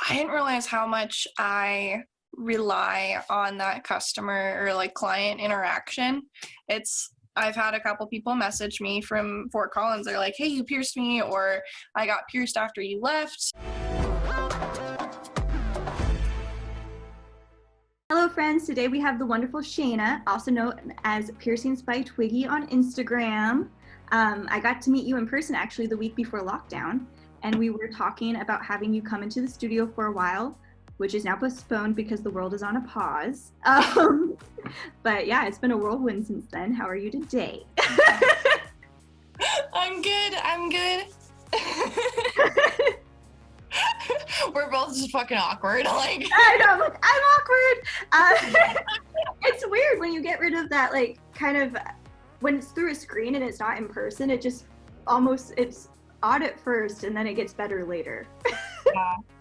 I didn't realize how much I rely on that customer or like client interaction. I've had a couple people message me from Fort Collins. They're like, hey, you pierced me, or I got pierced after you left. Hello friends, today we have the wonderful Shayna, also known as Piercings by Twiggy on Instagram. I got to meet you in person actually the week before lockdown, and we were talking about having you come into the studio for a while, which is now postponed because the world is on a pause. But yeah, it's been a whirlwind since then. How are you today? I'm good. We're both just fucking awkward. Like I know, I'm awkward. It's weird when you get rid of that, like, kind of, when it's through a screen and it's not in person, it just it's odd at first and then it gets better later.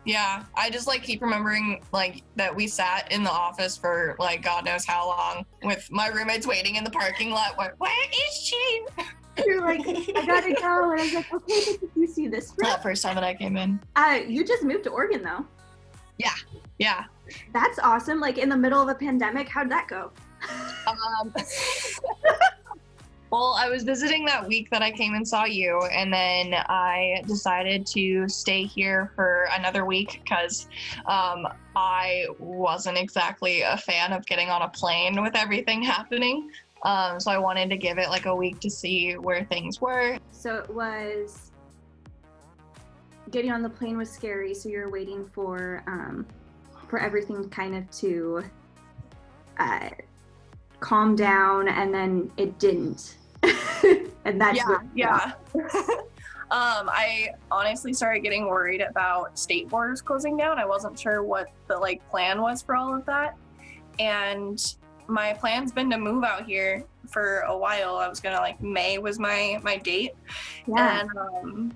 Yeah. I just like keep remembering like that we sat in the office for like God knows how long with my roommates waiting in the parking lot. Where is she? You're like, I gotta go. And I was like, okay, but did you see this? That first time that I came in. You just moved to Oregon though. Yeah. That's awesome. Like in the middle of a pandemic, how'd that go? Well, I was visiting that week that I came and saw you, and then I decided to stay here for another week because I wasn't exactly a fan of getting on a plane with everything happening. So I wanted to give it like a week to see where things were. So it was getting on the plane was scary. So you're waiting for everything kind of to calm down, and then it didn't. And that's yeah. I honestly started getting worried about state borders closing down. I wasn't sure what the like plan was for all of that, and my plan's been to move out here for a while. I was gonna like May was my date, and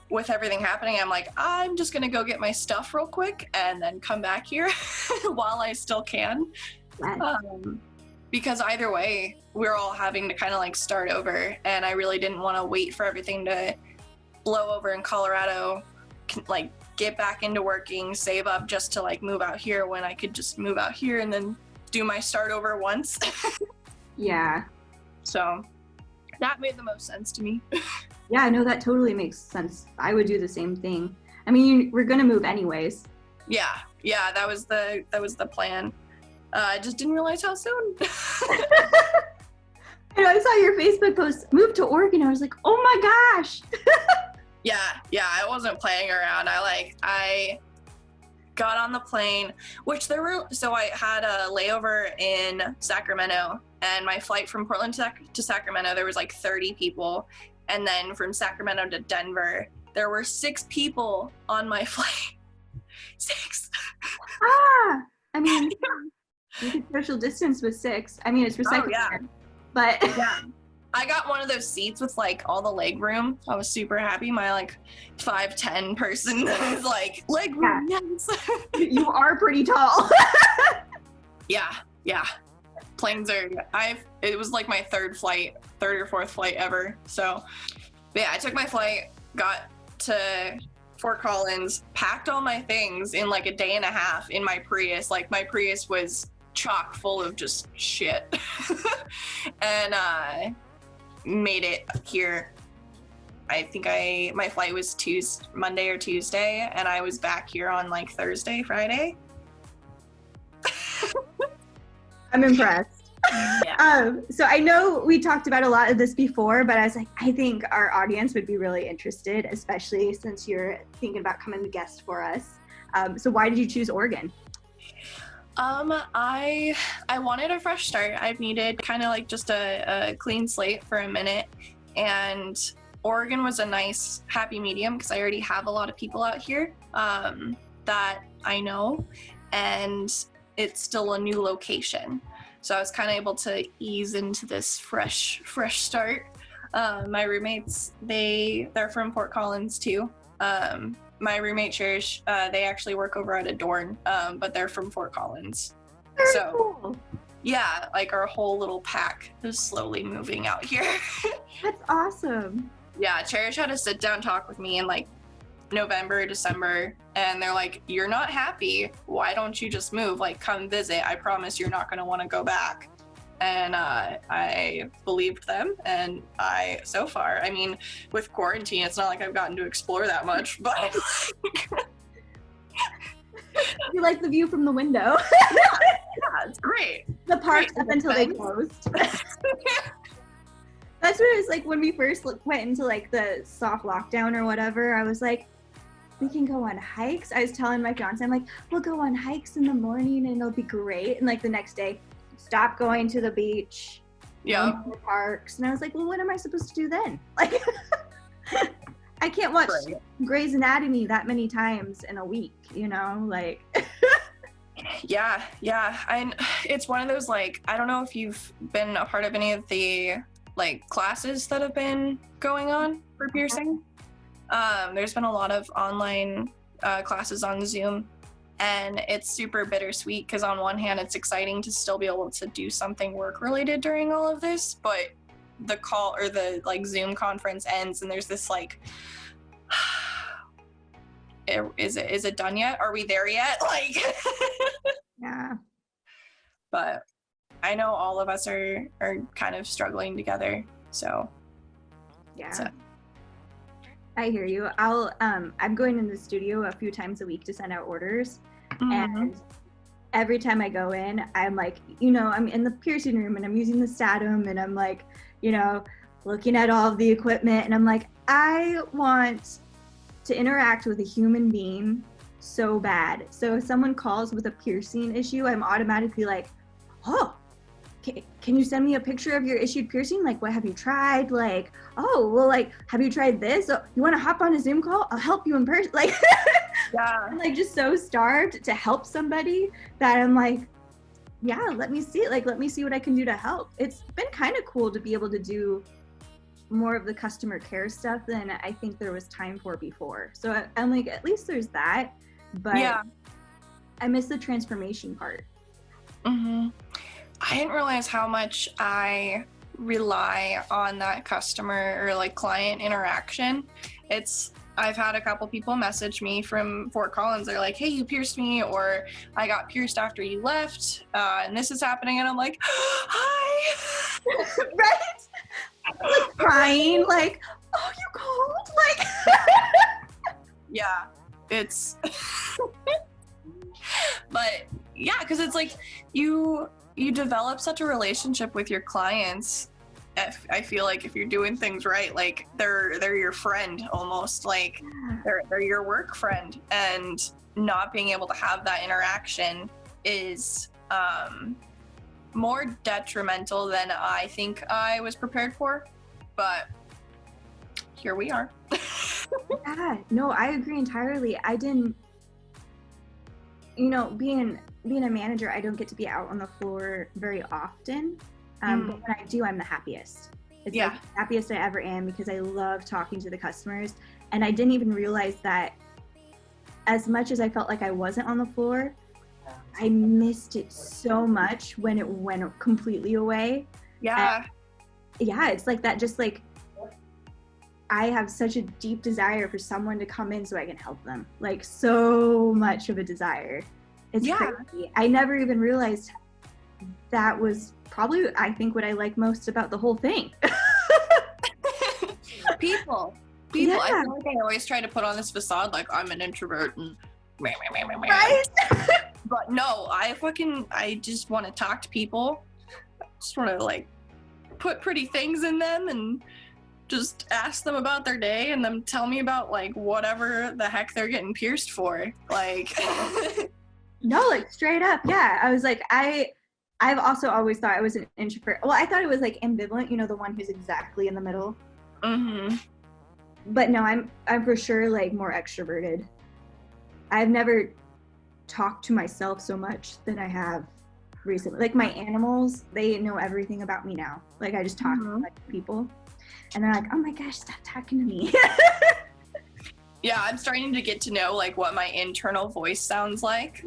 with everything happening, I'm like, I'm just gonna go get my stuff real quick and then come back here while I still can. Because either way, we're all having to kind of like start over, and I really didn't want to wait for everything to blow over in Colorado, like get back into working, save up just to like move out here when I could just move out here and then do my start over once. Yeah. So that made the most sense to me. Yeah, no, that totally makes sense. I would do the same thing. I mean, we're gonna move anyways. Yeah, that was the plan. I just didn't realize how soon. And I saw your Facebook post, moved to Oregon. I was like, oh my gosh. Yeah, I wasn't playing around. I got on the plane, so I had a layover in Sacramento, and my flight from Portland to Sacramento, there was like 30 people. And then from Sacramento to Denver, there were 6 people on my flight. 6. I mean, you could social distance with 6. I mean, it's recyclable. Oh, yeah. But yeah, I got one of those seats with like all the leg room. I was super happy. My like 5'10" person was like leg room. Yeah. Yes. You are pretty tall. Yeah. Planes are. It was like my third or fourth flight ever. So, but yeah, I took my flight, got to Fort Collins, packed all my things in like a day and a half in my Prius. Like my Prius was chock full of just shit. And made it here. I think my flight was Monday or Tuesday, and I was back here on like Thursday, Friday. I'm impressed. Yeah. So I know we talked about a lot of this before, but I was like, I think our audience would be really interested, especially since you're thinking about coming to guest for us. So why did you choose Oregon? I wanted a fresh start. I've needed kind of like just a clean slate for a minute, and Oregon was a nice happy medium because I already have a lot of people out here that I know, and it's still a new location. So I was kind of able to ease into this fresh start. My roommates, they're from Fort Collins too. My roommate Cherish, they actually work over at a dorm, but they're from Fort Collins. Very so cool. Yeah, like our whole little pack is slowly moving out here. That's awesome. Yeah, Cherish had a sit down talk with me and like November, December, and they're like, you're not happy. Why don't you just move? Like, come visit. I promise you're not going to want to go back. And I believed them. And so far, I mean, with quarantine, it's not like I've gotten to explore that much, but. You like the view from the window. Yeah, it's great. The parks up until they closed. That's what it was like when we first went into like the soft lockdown or whatever. I was like, we can go on hikes. I was telling my fiance, I'm like, we'll go on hikes in the morning and it'll be great. And like the next day, stop going to the beach. Yeah. The parks. And I was like, well, what am I supposed to do then? Like, I can't watch Grey's Anatomy that many times in a week, you know, like. Yeah. It's one of those, like, I don't know if you've been a part of any of the like classes that have been going on for piercing. There's been a lot of online classes on Zoom, and it's super bittersweet because on one hand it's exciting to still be able to do something work related during all of this, but the call or the like Zoom conference ends and there's this like, is it done yet? Are we there yet? Like, yeah. But I know all of us are kind of struggling together. So yeah. I hear you. I'm going in the studio a few times a week to send out orders. Mm-hmm. And every time I go in, I'm like, you know, I'm in the piercing room and I'm using the Statum and I'm like, you know, looking at all of the equipment and I'm like, I want to interact with a human being so bad. So if someone calls with a piercing issue, I'm automatically like, oh, can you send me a picture of your issued piercing? Like, what have you tried? Like, oh, well, like, have you tried this? Oh, you want to hop on a Zoom call? I'll help you in person. Like, yeah. I'm like just so starved to help somebody that I'm like, yeah, let me see it. Like, let me see what I can do to help. It's been kind of cool to be able to do more of the customer care stuff than I think there was time for before. So I'm like, at least there's that, but yeah. I miss the transformation part. Mm-hmm. I didn't realize how much I rely on that customer or like client interaction. I've had a couple people message me from Fort Collins. They're like, hey, you pierced me, or I got pierced after you left, and this is happening. And I'm like, hi. Right? Like crying, like, oh, you called? Like, yeah, it's, but yeah, because it's like you develop such a relationship with your clients. I feel like if you're doing things right, like they're your friend almost, like they're your work friend, and not being able to have that interaction is more detrimental than I think I was prepared for. But here we are. Yeah, no, I agree entirely. I didn't, you know, being a manager, I don't get to be out on the floor very often. But when I do, I'm the happiest. It's like the happiest I ever am because I love talking to the customers. And I didn't even realize that as much as I felt like I wasn't on the floor, I missed it so much when it went completely away. Yeah. And yeah, it's like that, just like I have such a deep desire for someone to come in so I can help them. Like so much of a desire. It's crazy. I never even realized that was probably, I think, what I like most about the whole thing. People. Yeah. I feel like I always try to put on this facade like I'm an introvert and right? But no, I just want to talk to people. I just want to like put pretty things in them and just ask them about their day and them tell me about like whatever the heck they're getting pierced for. Like no, like straight up. Yeah. I was like, I've also always thought I was an introvert. Well, I thought it was like ambivalent, you know, the one who's exactly in the middle. Mm-hmm. But no, I'm for sure like more extroverted. I've never talked to myself so much than I have recently. Like my animals, they know everything about me now. Like I just talk to like people and they're like, oh my gosh, stop talking to me. Yeah, I'm starting to get to know like what my internal voice sounds like.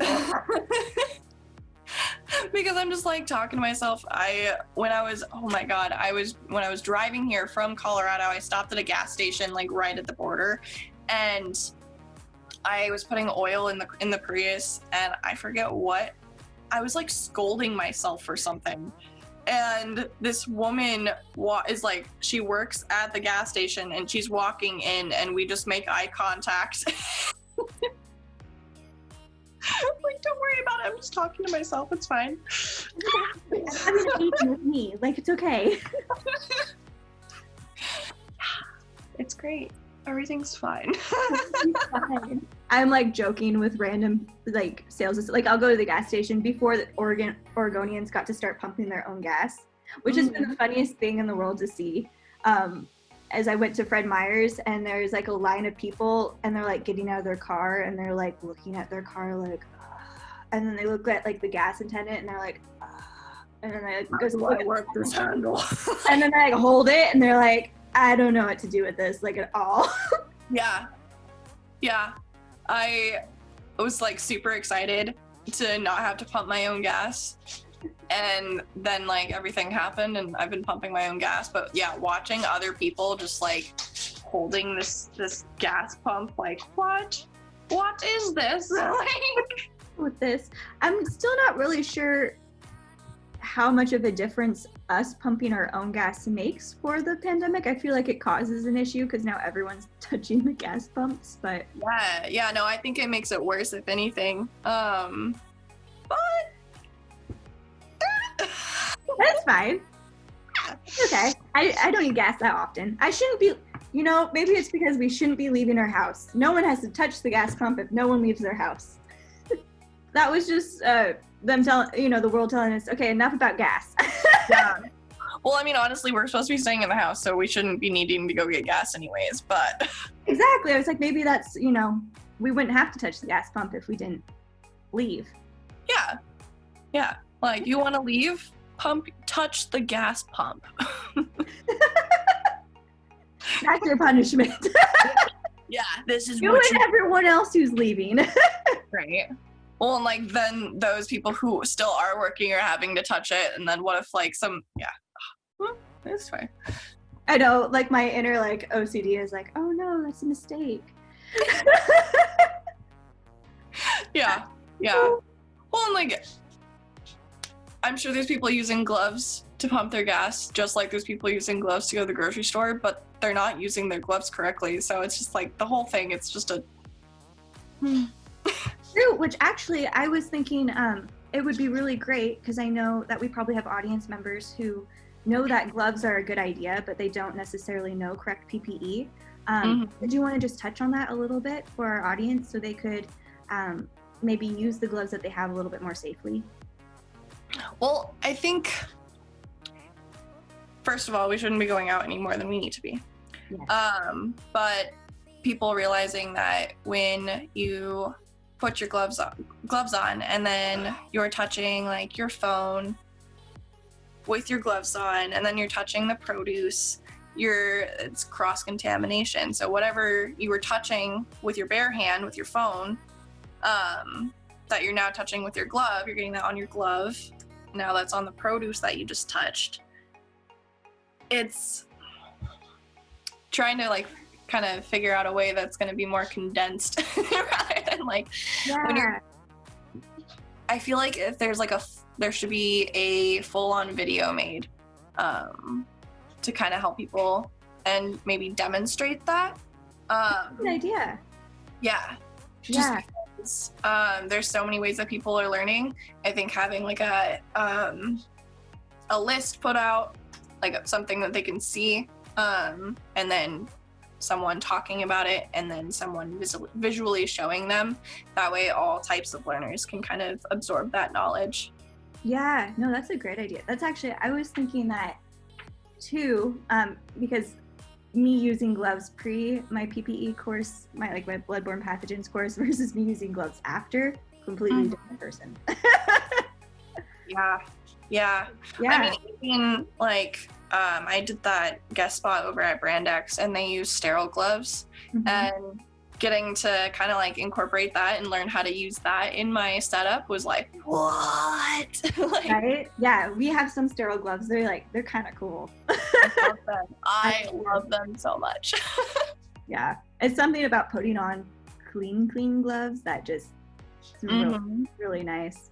Because I'm just like talking to myself. When I was driving here from Colorado, I stopped at a gas station like right at the border, and I was putting oil in the Prius, and I forget what. I was like scolding myself for something. And this woman is like, she works at the gas station, and she's walking in, and we just make eye contact. Like, don't worry about it. I'm just talking to myself. It's fine. I'm engaging with me. Like, it's okay. It's great. Everything's fine. Fine. I'm like joking with random like sales. Like, I'll go to the gas station before the Oregonians got to start pumping their own gas, which has been the funniest thing in the world to see. As I went to Fred Meyer's, and there's like a line of people, and they're like getting out of their car, and they're like looking at their car like, and then they look at like the gas attendant, and they're like, and then they like go to work this handle. and then they like hold it, and they're like, I don't know what to do with this, like, at all. Yeah. I was like super excited to not have to pump my own gas. And then like everything happened, and I've been pumping my own gas. But yeah, watching other people just like holding this gas pump, like, what is this? Like, with this, I'm still not really sure how much of a difference us pumping our own gas makes for the pandemic. I feel like it causes an issue because now everyone's touching the gas pumps, but yeah, no, I think it makes it worse if anything. But that's fine. It's okay. I don't eat gas that often. I shouldn't be, maybe it's because we shouldn't be leaving our house. No one has to touch the gas pump if no one leaves their house. That was just them telling, the world telling us, okay, enough about gas. Yeah. Well, I mean, honestly, we're supposed to be staying in the house, so we shouldn't be needing to go get gas anyways, but. Exactly. I was like, maybe that's, we wouldn't have to touch the gas pump if we didn't leave. Yeah. Like, you want to leave? Touch the gas pump. That's your punishment. Yeah, this is you what and everyone else who's leaving. Right. Well, and like then those people who still are working are having to touch it, and then what if like it's fine. I know, like my inner like OCD is like, oh no, that's a mistake. Yeah. Well, and like I'm sure there's people using gloves to pump their gas, just like there's people using gloves to go to the grocery store, but they're not using their gloves correctly. So it's just like the whole thing, it's just a True, which actually I was thinking it would be really great, because I know that we probably have audience members who know that gloves are a good idea, but they don't necessarily know correct PPE. Did you want to just touch on that a little bit for our audience so they could maybe use the gloves that they have a little bit more safely? Well, I think, first of all, we shouldn't be going out any more than we need to be. Yes. But people realizing that when you put your gloves on and then you're touching like your phone with your gloves on, and then you're touching the produce, it's cross-contamination. So whatever you were touching with your bare hand with your phone, that you're now touching with your glove, you're getting that on your glove. Now that's on the produce that you just touched. It's trying to like kind of figure out a way that's going to be more condensed rather than like when I feel like if there's like there should be a full-on video made to kind of help people and maybe demonstrate that. Good idea. Yeah. Because there's so many ways that people are learning. I think having like a list put out, like something that they can see, and then someone talking about it, and then someone visually showing them. That way all types of learners can kind of absorb that knowledge. Yeah, no, that's a great idea. That's actually, I was thinking that too, because me using gloves pre my PPE course, my bloodborne pathogens course, versus me using gloves after, completely different person. Yeah. I mean, like, I did that guest spot over at Brand X, and they use sterile gloves, and getting to kind of like incorporate that and learn how to use that in my setup was like, what? Like, right? Yeah, we have some sterile gloves. They're kind of cool. I love them so much. Yeah, it's something about putting on clean gloves that just really nice.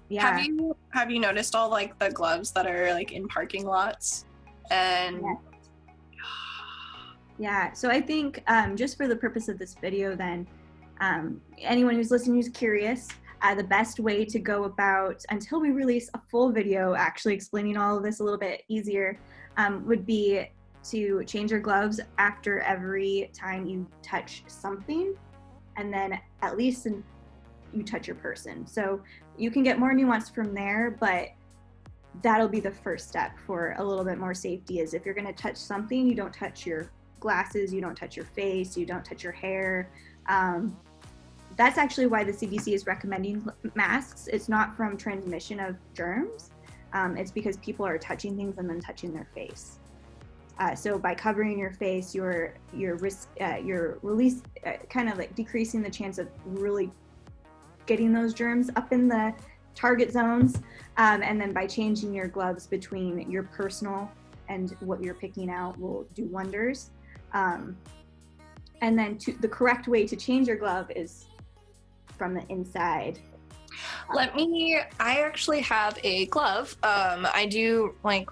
Yeah. Have you noticed all like the gloves that are like in parking lots? And yeah, so I think just for the purpose of this video then, anyone who's listening who's curious, the best way to go about, until we release a full video actually explaining all of this a little bit easier, would be to change your gloves after every time you touch something, and then at least you touch your person. So you can get more nuanced from there, but that'll be the first step for a little bit more safety. Is if you're going to touch something, you don't touch your glasses, you don't touch your face, you don't touch your hair. That's actually why the CDC is recommending masks. It's not from transmission of germs. It's because people are touching things and then touching their face. So by covering your face, you're release kind of like decreasing the chance of really getting those germs up in the target zones. And then by changing your gloves between your personal and what you're picking out will do wonders. And then the correct way to change your glove is from the inside. I actually have a glove. I do like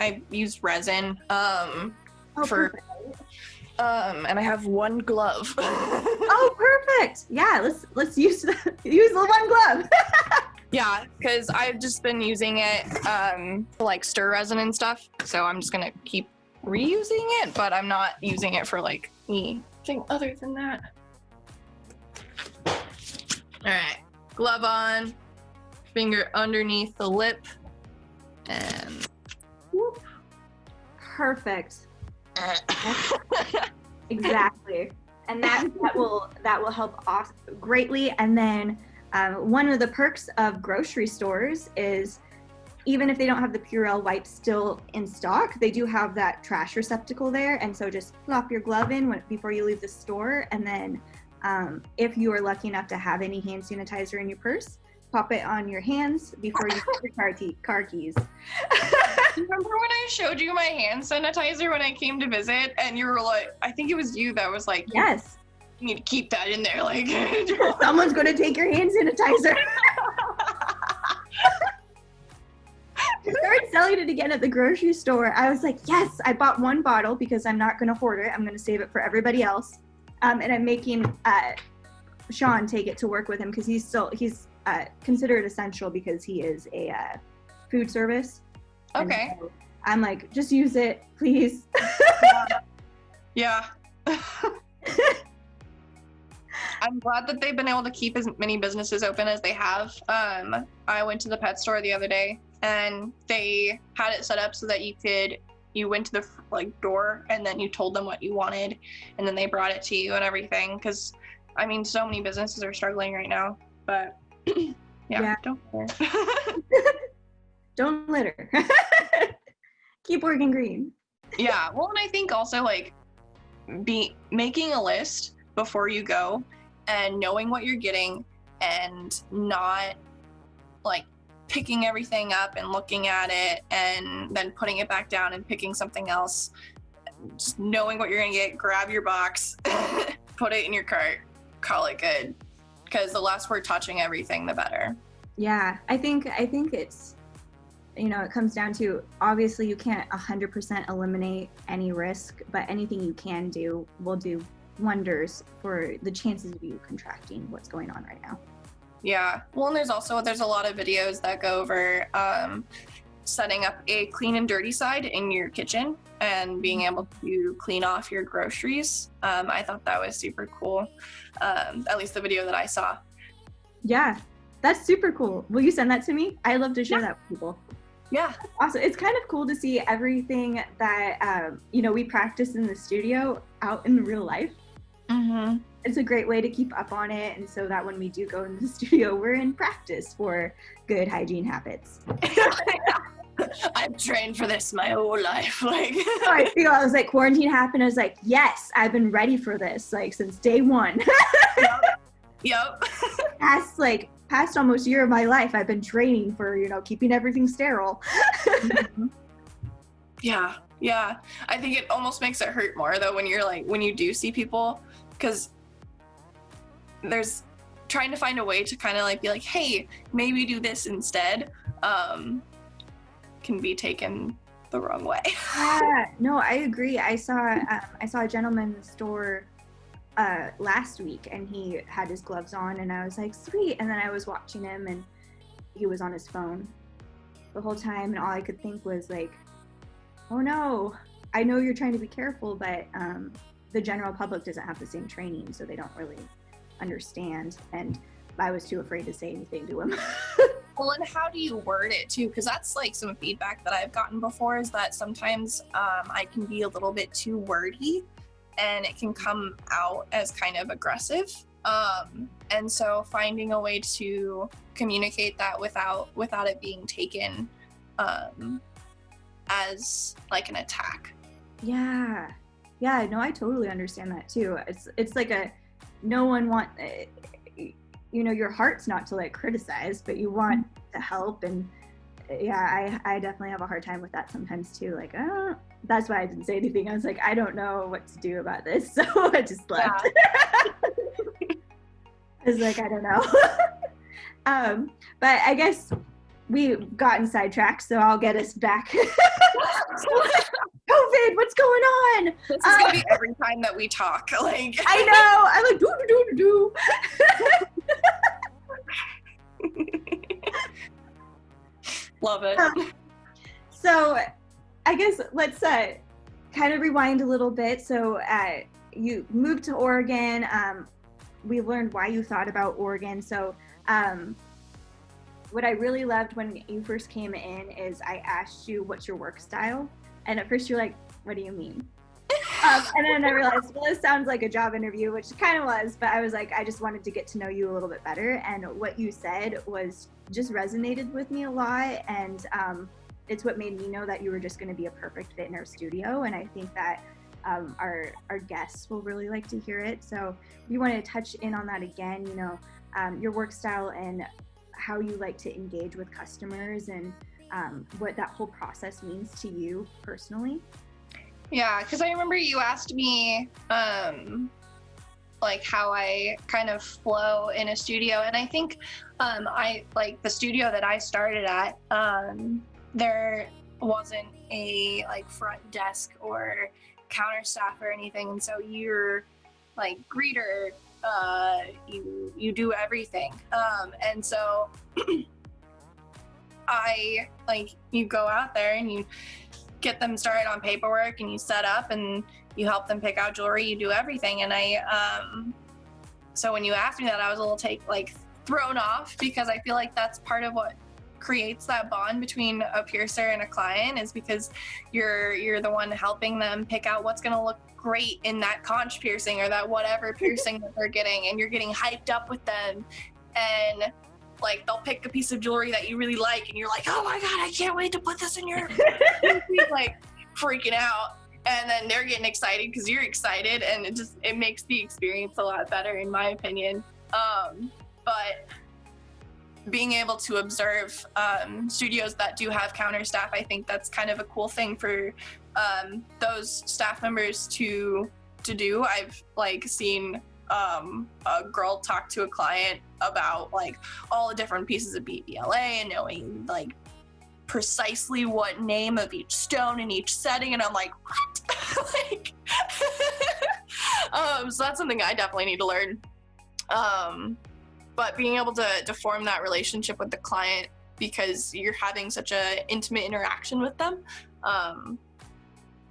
I use resin and I have one glove. Oh, perfect. Yeah, let's use the one glove. Yeah, because I've just been using it for like stir resin and stuff. So I'm just gonna keep reusing it, but I'm not using it for like anything other than that. All right, glove on, finger underneath the lip, and whoop. Perfect. Exactly, and that will help off greatly. And then one of the perks of grocery stores is, even if they don't have the Purell wipes still in stock, they do have that trash receptacle there. And so just plop your glove in before you leave the store. And then if you are lucky enough to have any hand sanitizer in your purse, pop it on your hands before you put your car keys. Remember when I showed you my hand sanitizer when I came to visit, and you were like, I think it was you that was like, yes, you need to keep that in there. Like, someone's going to take your hand sanitizer. They started selling it again at the grocery store. I was like, yes, I bought one bottle because I'm not going to hoard it. I'm going to save it for everybody else. And I'm making Sean take it to work with him because he's considered essential because he is a food service. Okay. So I'm like, just use it, please. Yeah. I'm glad that they've been able to keep as many businesses open as they have. I went to the pet store the other day, and they had it set up so that you went to the door, and then you told them what you wanted, and then they brought it to you and everything. Because I mean, so many businesses are struggling right now. But yeah. Don't care. Don't litter. Keep working green. Yeah. Well, and I think also making a list before you go and knowing what you're getting and not picking everything up and looking at it and then putting it back down and picking something else. Just knowing what you're gonna get, grab your box, put it in your cart, call it good. Because the less we're touching everything, the better. Yeah, I think it's, it comes down to, obviously you can't 100% eliminate any risk, but anything you can do will do wonders for the chances of you contracting what's going on right now. Yeah. Well, and there's a lot of videos that go over setting up a clean and dirty side in your kitchen and being able to clean off your groceries. I thought that was super cool. At least the video that I saw. Yeah, that's super cool. Will you send that to me? I love to share that with people. Yeah. Awesome. It's kind of cool to see everything that, we practice in the studio out in real life. Mm-hmm. It's a great way to keep up on it. And so that when we do go into the studio, we're in practice for good hygiene habits. I've trained for this my whole life. I was like, quarantine happened. I was like, yes, I've been ready for this, since day one. Yep. Past almost year of my life, I've been training for, keeping everything sterile. Mm-hmm. Yeah. I think it almost makes it hurt more though when you do see people, because there's trying to find a way to kind of like be like, hey, maybe do this instead, can be taken the wrong way. Yeah, no, I agree. I saw a gentleman in the store last week, and he had his gloves on, and I was like, sweet. And then I was watching him, and he was on his phone the whole time, and all I could think was like, oh no, I know you're trying to be careful, but the general public doesn't have the same training, so they don't really understand. And I was too afraid to say anything to him. Well, and how do you word it too? Because that's like some feedback that I've gotten before, is that sometimes I can be a little bit too wordy, and it can come out as kind of aggressive. And so finding a way to communicate that without it being taken as like an attack. Yeah, no, I totally understand that too. It's like no one want, you know, your heart's not to like criticize, but you want to help. And yeah, I definitely have a hard time with that sometimes too. Like, that's why I didn't say anything. I was like, I don't know what to do about this, so I just left. Yeah. I was like, I don't know. But I guess we've gotten sidetracked, so I'll get us back. COVID, what's going on? This is gonna be every time that we talk. Like, I know. I'm like, do. Love it. So I guess let's kind of rewind a little bit. So you moved to Oregon. We learned why you thought about Oregon. So what I really loved when you first came in is I asked you, what's your work style? And at first you're like, what do you mean? And then I realized, well, this sounds like a job interview, which it kind of was, but I was like, I just wanted to get to know you a little bit better. And what you said was just resonated with me a lot. And it's what made me know that you were just going to be a perfect fit in our studio. And I think that our guests will really like to hear it. So we want to touch in on that again, you know, your work style and how you like to engage with customers, and what that whole process means to you personally. Yeah, because I remember you asked me like how I kind of flow in a studio, and I think I like the studio that I started at, there wasn't a like front desk or counter staff or anything, and so you're like greeter, you do everything, and so I like, you go out there and you get them started on paperwork, and you set up and you help them pick out jewelry, you do everything. And so when you asked me that, I was a little thrown off, because I feel like that's part of what creates that bond between a piercer and a client, is because you're the one helping them pick out what's going to look great in that conch piercing or that whatever piercing that they're getting, and you're getting hyped up with them. And like, they'll pick a piece of jewelry that you really like, and you're like, oh my god, I can't wait to put this in your like freaking out. And then they're getting excited because you're excited, and it makes the experience a lot better, in my opinion. But being able to observe studios that do have counter staff, I think that's kind of a cool thing for those staff members to do. I've like seen a girl talk to a client about like all the different pieces of BBLA and knowing like precisely what name of each stone in each setting, and I'm like, what? Like, so that's something I definitely need to learn. But being able to form that relationship with the client, because you're having such a intimate interaction with them,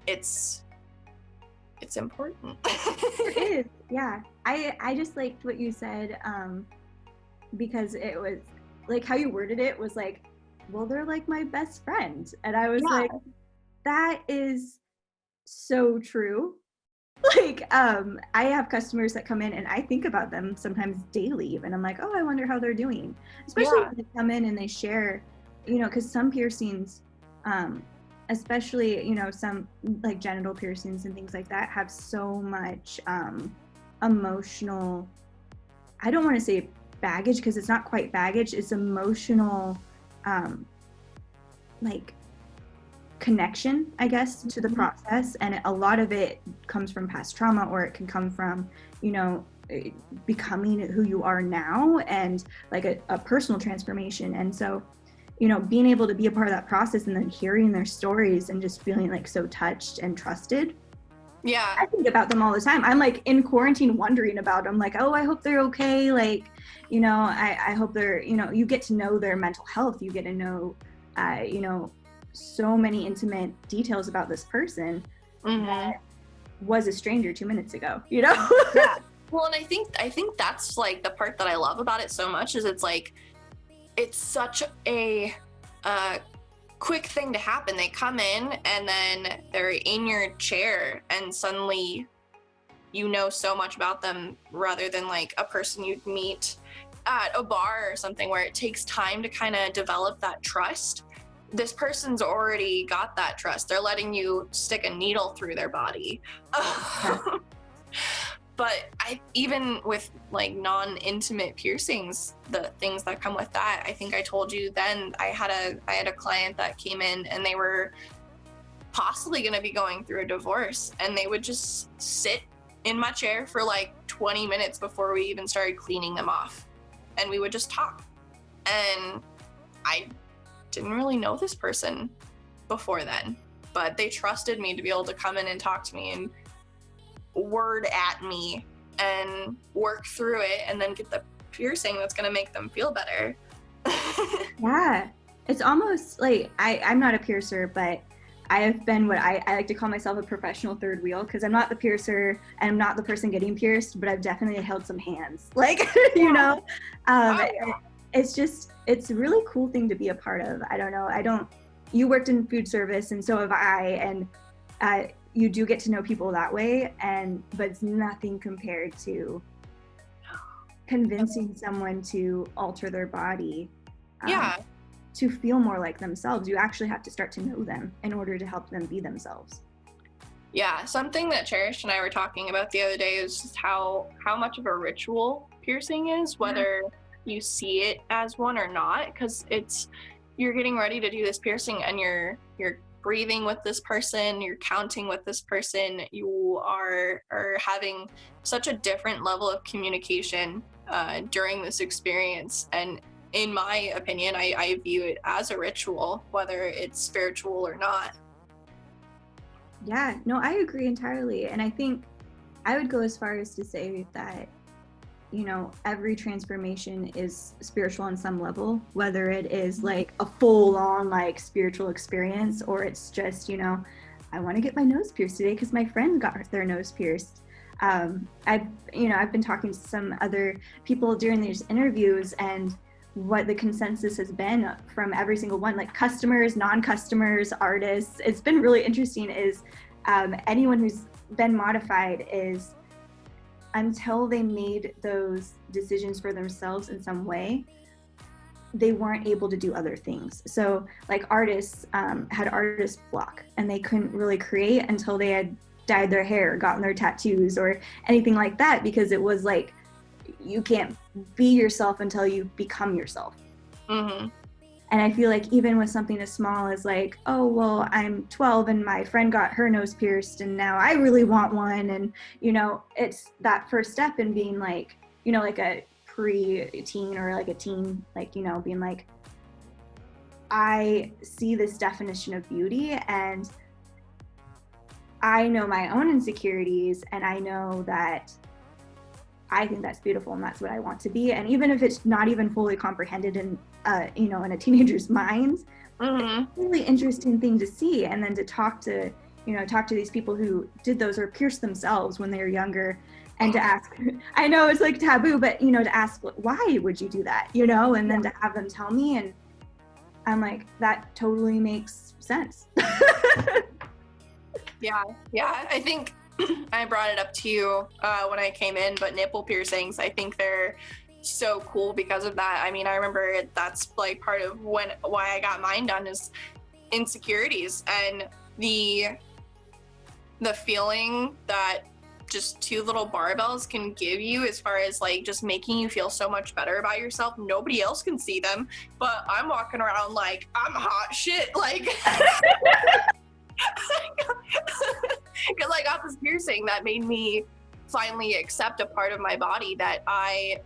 it's important. It is, yeah. I just liked what you said, because it was like how you worded it was like, well, they're like my best friend. And I was like, that is so true. Like, I have customers that come in and I think about them sometimes daily even. I'm like, oh, I wonder how they're doing. Especially when they come in and they share, you know, because some piercings, especially, you know, some like genital piercings and things like that have so much emotional, I don't want to say baggage, because it's not quite baggage, it's emotional like connection, I guess, to the process. And a lot of it comes from past trauma, or it can come from, you know, becoming who you are now, and like a personal transformation. And so, you know, being able to be a part of that process and then hearing their stories and just feeling like so touched and trusted. Yeah. I think about them all the time. I'm like in quarantine wondering about them, like, oh, I hope they're okay. Like, you know, I hope they're, you know, you get to know their mental health. You get to know, you know, so many intimate details about this person that was a stranger 2 minutes ago, you know? Yeah. Well, and I think that's like the part that I love about it so much, is it's like, it's such a quick thing to happen. They come in and then they're in your chair and suddenly you know so much about them, rather than like a person you'd meet at a bar or something where it takes time to kind of develop that trust. This person's already got that trust. They're letting you stick a needle through their body. But even with like non-intimate piercings, the things that come with that, I think I told you then, I had a client that came in and they were possibly going to be going through a divorce, and they would just sit in my chair for like 20 minutes before we even started cleaning them off, and we would just talk. And I didn't really know this person before then, but they trusted me to be able to come in and talk to me and word at me and work through it, and then get the piercing that's going to make them feel better. Yeah, it's almost like I'm not a piercer, but I have been what I like to call myself a professional third wheel, because I'm not the piercer and I'm not the person getting pierced, but I've definitely held some hands, like, you know. It's a really cool thing to be a part of. I don't know, you worked in food service and so have I, and you do get to know people that way, but it's nothing compared to convincing someone to alter their body to feel more like themselves. You actually have to start to know them in order to help them be themselves. Yeah, something that Cherish and I were talking about the other day is just how much of a ritual piercing is, whether you see it as one or not, because you're getting ready to do this piercing and you're breathing with this person, you're counting with this person, you are having such a different level of communication during this experience. And in my opinion, I view it as a ritual, whether it's spiritual or not. Yeah, no, I agree entirely. And I think I would go as far as to say that, you know, every transformation is spiritual on some level, whether it is like a full-on like spiritual experience, or it's just, you know, I want to get my nose pierced today because my friend got their nose pierced. I've been talking to some other people during these interviews, and what the consensus has been from every single one, like customers, non-customers, artists, it's been really interesting, is anyone who's been modified is, until they made those decisions for themselves in some way, they weren't able to do other things. So like artists had artist block, and they couldn't really create until they had dyed their hair, gotten their tattoos or anything like that, because it was like, you can't be yourself until you become yourself. Mm-hmm. And I feel like even with something as small as like, oh, well, I'm 12 and my friend got her nose pierced and now I really want one. And, you know, it's that first step in being like, you know, like a pre-teen or like a teen, like, you know, being like, I see this definition of beauty and I know my own insecurities, and I know that I think that's beautiful and that's what I want to be. And even if it's not even fully comprehended in, you know, in a teenager's mind, it's a really interesting thing to see. And then to talk to these people who did those or pierced themselves when they were younger, and to ask, I know it's like taboo, but, you know, to ask, why would you do that? You know, and then to have them tell me, and I'm like, that totally makes sense. Yeah. I think I brought it up to you when I came in, but nipple piercings, I think they're so cool because of that. I mean, I remember that's like part of why I got mine done is insecurities, and the feeling that just two little barbells can give you, as far as like just making you feel so much better about yourself. Nobody else can see them, but I'm walking around like I'm hot shit, like because I got this piercing that made me finally accept a part of my body that I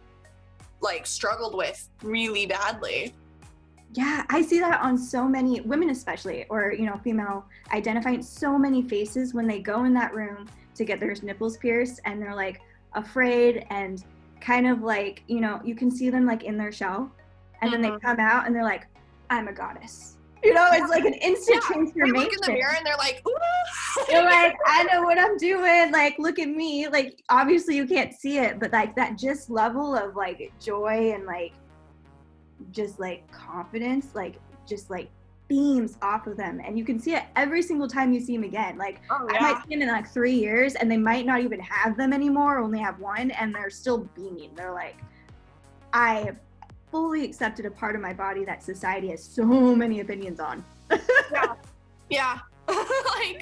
like struggled with really badly. Yeah, I see that on so many women, especially, or, you know, female identifying, so many faces when they go in that room to get their nipples pierced, and they're like afraid and kind of like, you know, you can see them like in their shell, and then they come out and they're like, I'm a goddess. You know, it's like an instant transformation. They look in the mirror and they're like, ooh. They're like, I know what I'm doing. Like, look at me. Like, obviously you can't see it, but like that just level of like joy and like just like confidence, like just like beams off of them, and you can see it every single time you see them again. Like, I might see them in like 3 years and they might not even have them anymore, only have one, and they're still beaming. They're like, I have fully accepted a part of my body that society has so many opinions on. Yeah. Like,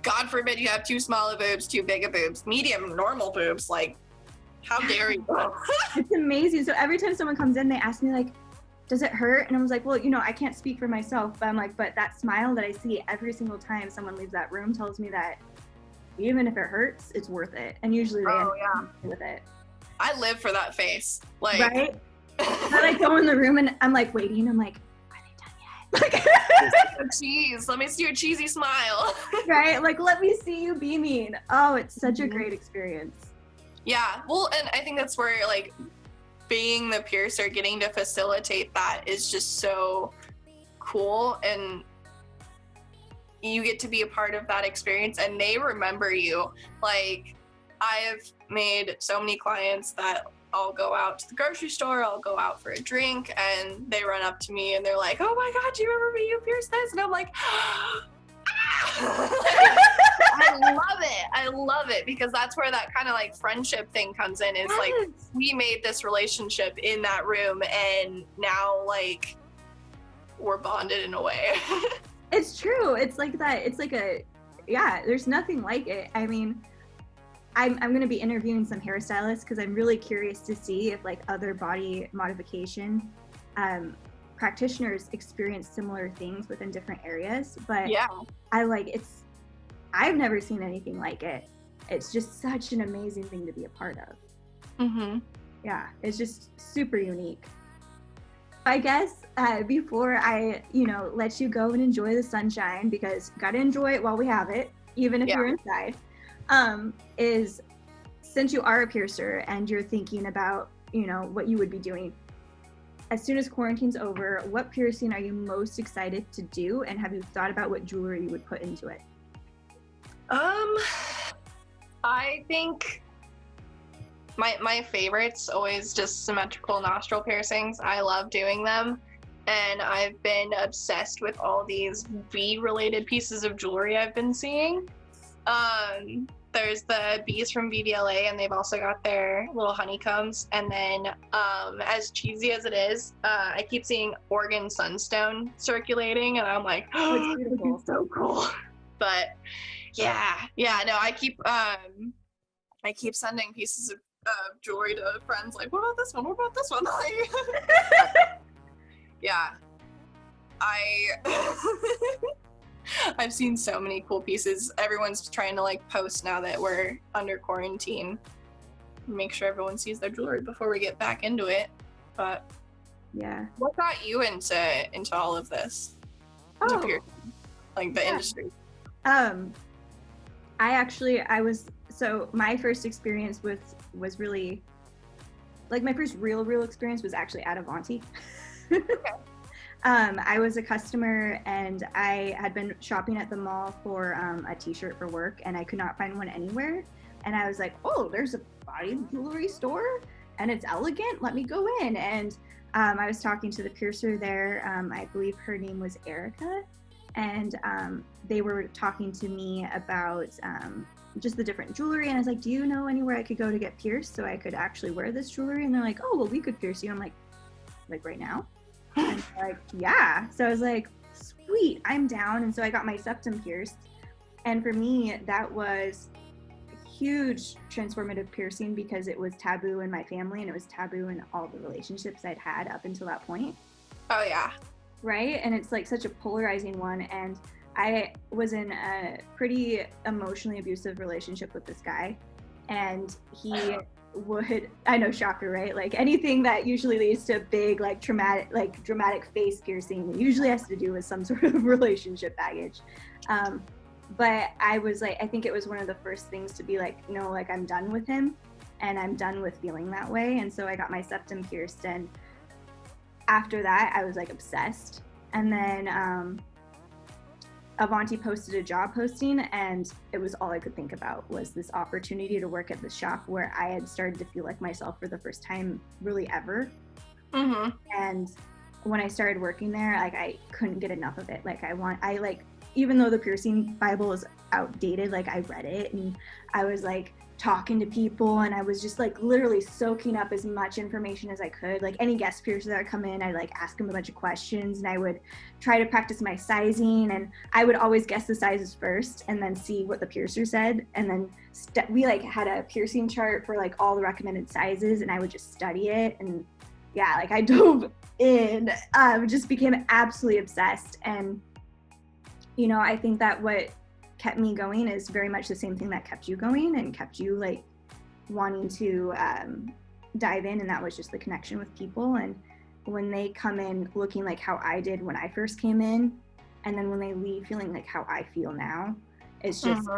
God forbid you have too small of boobs, too big of boobs, medium, normal boobs. Like, how dare you? It's amazing. So every time someone comes in, they ask me like, does it hurt? And I was like, well, you know, I can't speak for myself, but I'm like, but that smile that I see every single time someone leaves that room tells me that even if it hurts, it's worth it. And usually they end up with it. I live for that face. Like, right? And I go in the room and I'm like waiting. I'm like, are they done yet? Like, cheese. Let me see your cheesy smile. Right? Like, let me see you beaming. Oh, it's such a great experience. Yeah. Well, and I think that's where like being the piercer, getting to facilitate that is just so cool, and you get to be a part of that experience and they remember you. Like, I have made so many clients that I'll go out to the grocery store, I'll go out for a drink, and they run up to me and they're like, oh my God, do you remember me? You pierced this? And I'm like, I love it because that's where that kind of like friendship thing comes in. Is like, we made this relationship in that room and now like we're bonded in a way. It's true. It's like that. It's like there's nothing like it. I mean, I'm going to be interviewing some hairstylists because I'm really curious to see if like other body modification practitioners experience similar things within different areas. But I've never seen anything like it. It's just such an amazing thing to be a part of. Yeah, it's just super unique. I guess before I, let you go and enjoy the sunshine, because got to enjoy it while we have it, even if you're inside, is since you are a piercer and you're thinking about, what you would be doing, as soon as quarantine's over, what piercing are you most excited to do? And have you thought about what jewelry you would put into it? I think my favorite's always just symmetrical nostril piercings. I love doing them. And I've been obsessed with all these bee-related pieces of jewelry I've been seeing. There's the bees from BBLA, and they've also got their little honeycombs. And then, as cheesy as it is, I keep seeing Oregon sunstone circulating, and I'm like, oh, it's beautiful. So cool. But no, I keep sending pieces of jewelry to friends, like, what about this one? What about this one? Yeah. I've seen so many cool pieces. Everyone's trying to like post now that we're under quarantine. Make sure everyone sees their jewelry before we get back into it. But yeah. What got you into all of this? Like the industry? So my first experience was really, like, my first real experience was actually at Avanti. Okay. I was a customer and I had been shopping at the mall for a t-shirt for work, and I could not find one anywhere. And I was like, oh, there's a body jewelry store and it's elegant. Let me go in. And I was talking to the piercer there. I believe her name was Erica. And they were talking to me about just the different jewelry. And I was like, do you know anywhere I could go to get pierced so I could actually wear this jewelry? And they're like, oh, well, we could pierce you. I'm like right now? And like, yeah. So I was like, sweet, I'm down. And so I got my septum pierced. And for me, that was a huge transformative piercing because it was taboo in my family and it was taboo in all the relationships I'd had up until that point. Oh, yeah. Right? And it's like such a polarizing one. And I was in a pretty emotionally abusive relationship with this guy. and he would, I know, shocker, right? Like anything that usually leads to big, like dramatic face piercing, it usually has to do with some sort of relationship baggage. But I was like, I think it was one of the first things to be like, no, like I'm done with him and I'm done with feeling that way. And so I got my septum pierced, and after that I was like obsessed. And then Avanti posted a job posting, and it was all I could think about was this opportunity to work at the shop where I had started to feel like myself for the first time really ever. Mm-hmm. And when I started working there, like I couldn't get enough of it. Like even though the piercing Bible is outdated, like I read it and I was like talking to people, and I was just like literally soaking up as much information as I could. Like any guest piercer that would come in, I'd like ask them a bunch of questions, and I would try to practice my sizing, and I would always guess the sizes first and then see what the piercer said. And then we like had a piercing chart for like all the recommended sizes, and I would just study it. And yeah, like I dove in, just became absolutely obsessed. And you know, I think that what kept me going is very much the same thing that kept you going and kept you like wanting to dive in, and that was just the connection with people. And when they come in looking like how I did when I first came in, and then when they leave feeling like how I feel now, it's just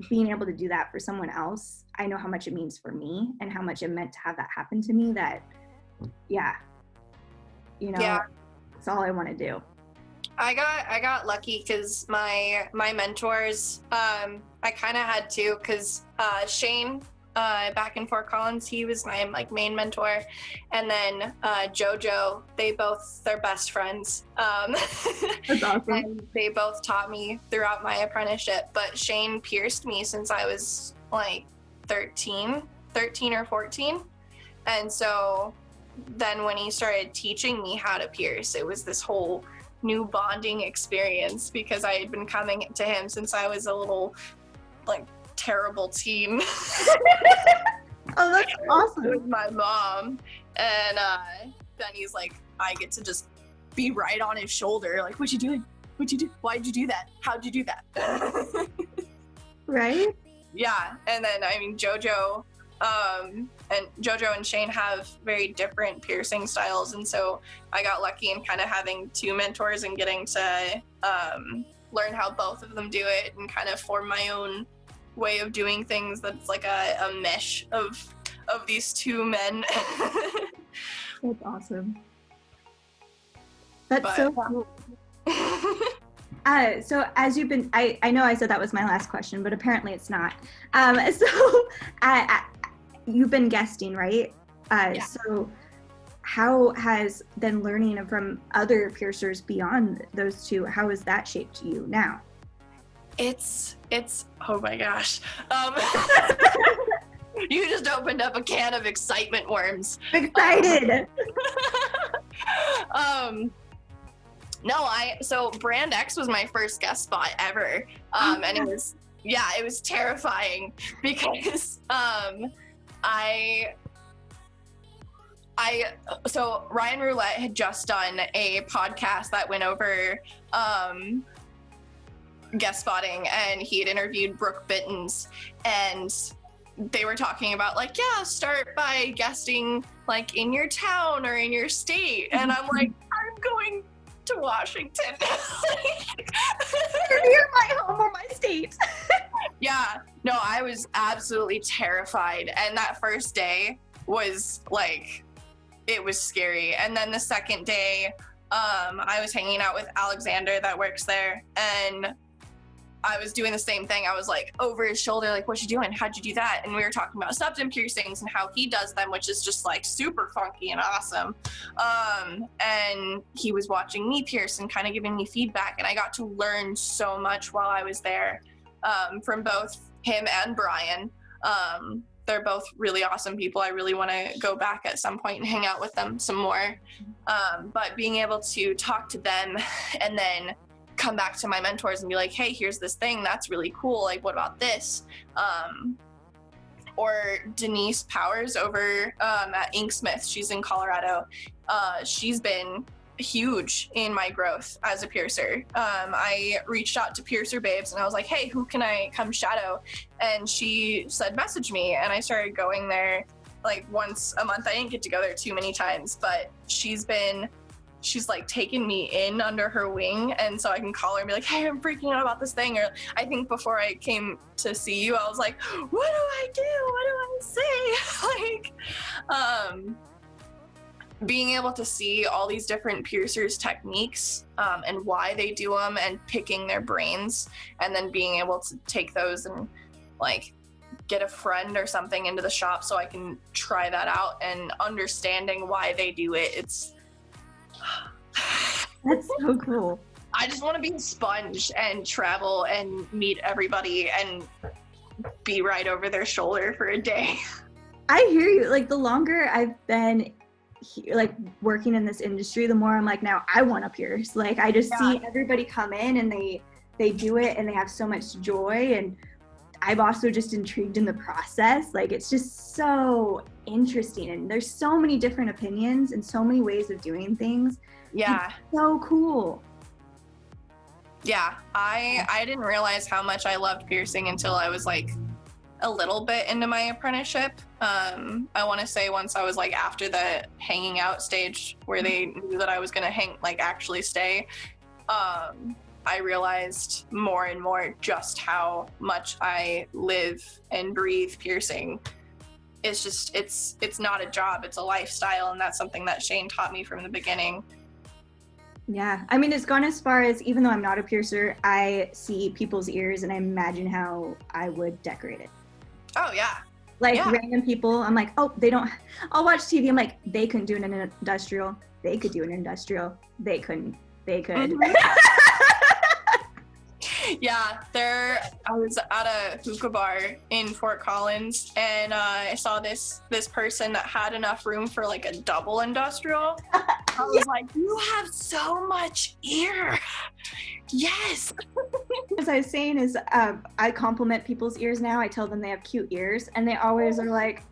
being able to do that for someone else. I know how much it means for me and how much it meant to have that happen to me, that it's all I want to do. I got lucky because my mentors, I kind of had to, because Shane back in Fort Collins, he was my like main mentor, and then JoJo, they're best friends. That's awesome. And they both taught me throughout my apprenticeship. But Shane pierced me since I was like 13 or 14, and so then when he started teaching me how to pierce, it was this whole new bonding experience, because I had been coming to him since I was a little like terrible teen. Oh, that's awesome. With my mom, and then he's like, I get to just be right on his shoulder, like, what you doing? What'd you do? Why'd you do that? How'd you do that? Right? Yeah. And then I mean, JoJo and Shane have very different piercing styles, and so I got lucky in kind of having two mentors and getting to learn how both of them do it and kind of form my own way of doing things that's like a mesh of these two men. That's awesome. That's so cool. So as you've been, I know I said that was my last question, but apparently it's not. You've been guesting, right? Yeah. So how has then learning from other piercers beyond those two, how has that shaped you now? It's oh my gosh. You just opened up a can of excitement worms. Excited. So Brand X was my first guest spot ever. And it was terrifying because so Ryan Roulette had just done a podcast that went over guest spotting, and he had interviewed Brooke Bittens, and they were talking about like, yeah, start by guesting like in your town or in your state. And I'm like, I'm going to Washington. You're my home or my state. Yeah, no, I was absolutely terrified. And that first day was like, it was scary. And then the second day, I was hanging out with Alexander that works there, and I was doing the same thing. I was like over his shoulder, like, what you doing? How'd you do that? And we were talking about septum piercings and how he does them, which is just like super funky and awesome. And he was watching me pierce and kind of giving me feedback. And I got to learn so much while I was there, from both him and Brian. They're both really awesome people. I really want to go back at some point and hang out with them some more. But being able to talk to them and then come back to my mentors and be like, hey, here's this thing that's really cool, like what about this? Or Denise Powers over at Inksmith, she's in Colorado. She's been huge in my growth as a piercer. I reached out to Piercer Babes and I was like, hey, who can I come shadow? And she said, message me. And I started going there like once a month. I didn't get to go there too many times, but she's like taken me in under her wing. And so I can call her and be like, hey, I'm freaking out about this thing. Or I think before I came to see you, I was like, what do I do? What do I say? Like, being able to see all these different piercers' techniques and why they do them, and picking their brains, and then being able to take those and like get a friend or something into the shop so I can try that out, and understanding why they do it. That's so cool. I just want to be a sponge and travel and meet everybody and be right over their shoulder for a day. I hear you. Like, the longer I've been like working in this industry, the more I'm like, now I want to pierce. Like, I just see everybody come in and they do it and they have so much joy, and I'm also just intrigued in the process. Like, it's just so interesting, and there's so many different opinions and so many ways of doing things. Yeah. It's so cool. Yeah, I didn't realize how much I loved piercing until I was like a little bit into my apprenticeship. I want to say once I was like after the hanging out stage where they knew that I was going to actually stay, I realized more and more just how much I live and breathe piercing. It's just, it's not a job, it's a lifestyle. And that's something that Shane taught me from the beginning. Yeah, I mean, it's gone as far as, even though I'm not a piercer, I see people's ears and I imagine how I would decorate it. Oh, yeah. Like, random people, I'm like, oh, they don't, I'll watch TV, I'm like, they couldn't do an industrial. They could do an industrial. They couldn't. They could. Yeah, I was at a hookah bar in Fort Collins, and I saw this person that had enough room for like a double industrial. I was like, you have so much ear. Yes. As I was saying is, I compliment people's ears now. I tell them they have cute ears, and they always are like,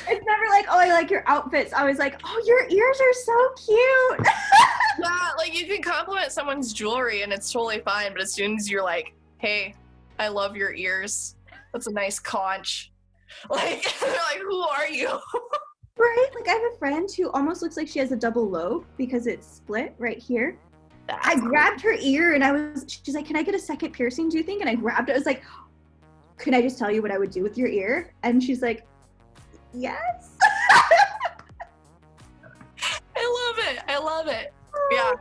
it's never like, oh, I like your outfits. I was like, oh, your ears are so cute. Yeah, like you can compliment someone's jewelry and it's totally fine, but as soon as you're like, hey, I love your ears, that's a nice conch. Like, they're like, who are you? Right? Like, I have a friend who almost looks like she has a double lobe because it's split right here. I grabbed her ear and she's like, can I get a second piercing, do you think? And I grabbed it. I was like, can I just tell you what I would do with your ear? And she's like, yes. I love it. Yeah.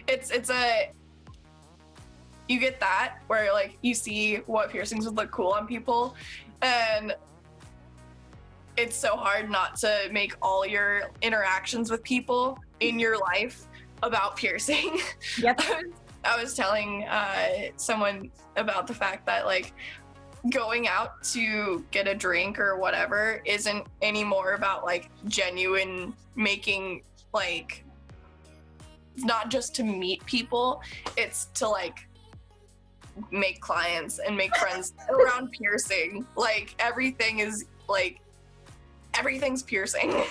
It's you get that where like you see what piercings would look cool on people, and it's so hard not to make all your interactions with people in your life about piercing. Yep. I was telling someone about the fact that like going out to get a drink or whatever isn't anymore about like genuine making, like, it's not just to meet people, it's to like make clients and make friends around piercing. Like, everything is like, everything's piercing.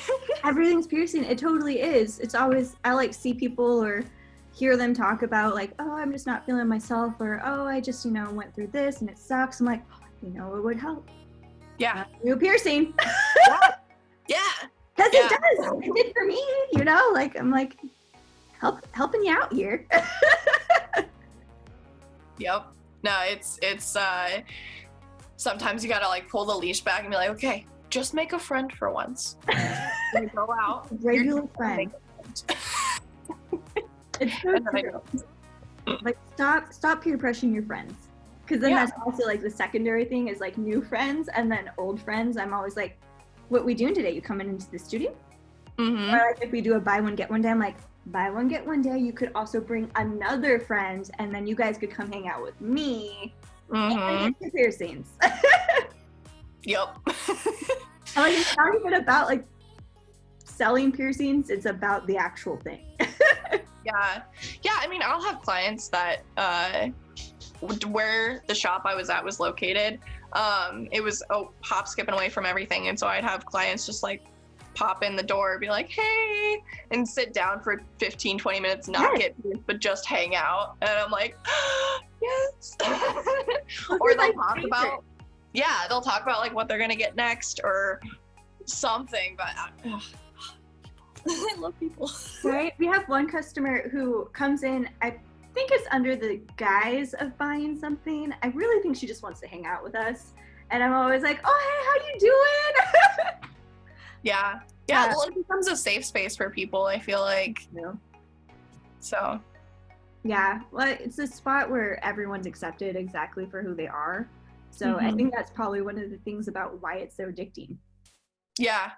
Everything's piercing. It totally is. It's always, I like see people or hear them talk about like, oh, I'm just not feeling myself, or oh, I just, went through this and it sucks. I'm like, it would help. Yeah. New piercing. Yeah. Because it does. It did for me, like, I'm like, helping you out here. Yep. No, it's sometimes you gotta like pull the leash back and be like, okay, just make a friend for once. You go out. Regular friend. It's so true. Like, stop peer pressuring your friends. Because then that's also like the secondary thing is like new friends and then old friends. I'm always like, what we doing today? You coming into the studio? Mm-hmm. Or like if we do a buy one, get one day, I'm like, buy one, get one day. You could also bring another friend and then you guys could come hang out with me and get your piercings. Yep. Like, it's not even about like selling piercings. It's about the actual thing. Yeah. I mean, I'll have clients that where the shop I was at was located, it was hop skipping away from everything, and so I'd have clients just like pop in the door, be like, hey, and sit down for 15, 20 minutes, not get food, but just hang out. And I'm like, yes. Or they'll talk about, they'll talk about like what they're gonna get next or something. But I love people. Right? We have one customer who comes in, I think it's under the guise of buying something. I really think she just wants to hang out with us. And I'm always like, oh, hey, how you doing? Yeah. Well, it becomes a safe space for people, I feel like. Yeah. So. Yeah. Well, it's a spot where everyone's accepted exactly for who they are. So I think that's probably one of the things about why it's so addicting. Yeah.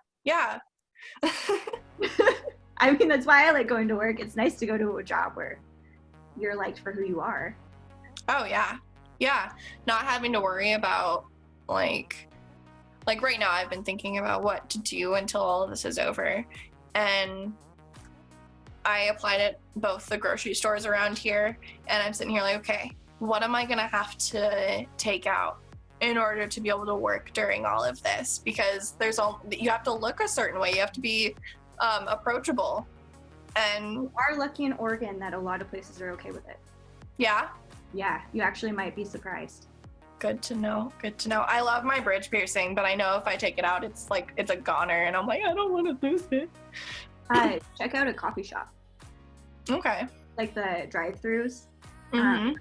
I mean, that's why I like going to work. It's nice to go to a job where you're liked for who you are. Oh, yeah. Yeah. Not having to worry about like right now I've been thinking about what to do until all of this is over. And I applied at both the grocery stores around here, and I'm sitting here like, okay, what am I going to have to take out in order to be able to work during all of this? Because you have to look a certain way. You have to be approachable. And you are lucky in Oregon that a lot of places are okay with it. Yeah? Yeah, you actually might be surprised. Good to know. I love my bridge piercing, but I know if I take it out, it's a goner, and I'm like, I don't want to lose it. Check out a coffee shop. Okay. Like the drive-thrus. I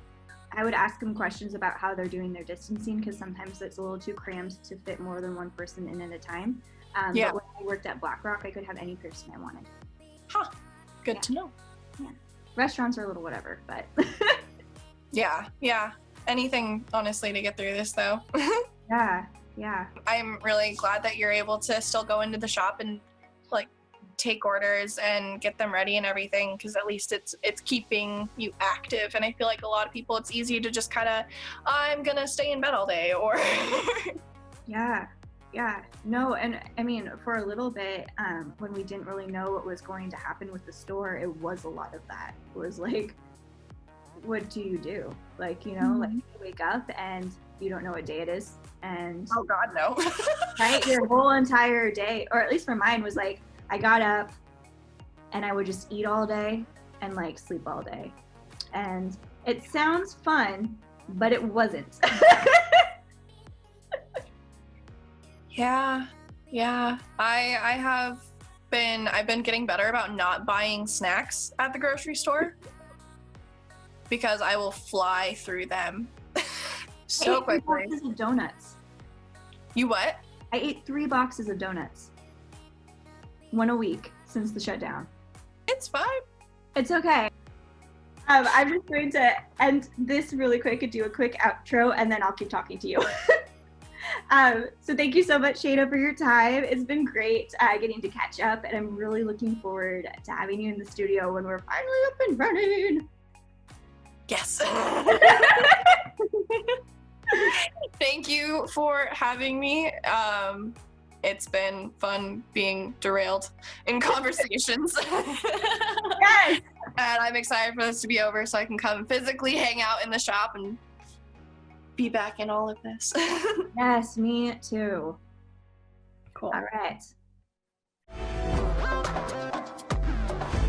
would ask them questions about how they're doing their distancing, because sometimes it's a little too crammed to fit more than one person in at a time. But when I worked at Black Rock, I could have any piercing I wanted. Huh. Good to know. Yeah. Restaurants are a little whatever, but... Yeah. Anything, honestly, to get through this, though. Yeah. I'm really glad that you're able to still go into the shop and, like, take orders and get them ready and everything, because at least it's keeping you active. And I feel like a lot of people, it's easy to just kind of, I'm going to stay in bed all day, or... Yeah. No, and I mean, for a little bit, when we didn't really know what was going to happen with the store, it was a lot of that. It was like, what do you do? Like, like you wake up and you don't know what day it is, and oh God, no. Right, your whole entire day, or at least for mine, was like, I got up and I would just eat all day and like sleep all day, and it sounds fun, but it wasn't. Yeah. I've been getting better about not buying snacks at the grocery store, because I will fly through them so quickly. 3 boxes of donuts. You what? I ate 3 boxes of donuts. 1 a week since the shutdown. It's fine. It's okay. I'm just going to end this really quick and do a quick outro, and then I'll keep talking to you. So thank you so much, Shayna, for your time. It's been great getting to catch up, and I'm really looking forward to having you in the studio when we're finally up and running. Yes. Thank you for having me. It's been fun being derailed in conversations. Yes. And I'm excited for this to be over so I can come physically hang out in the shop and be back in all of this. Yes, me too. Cool. All right.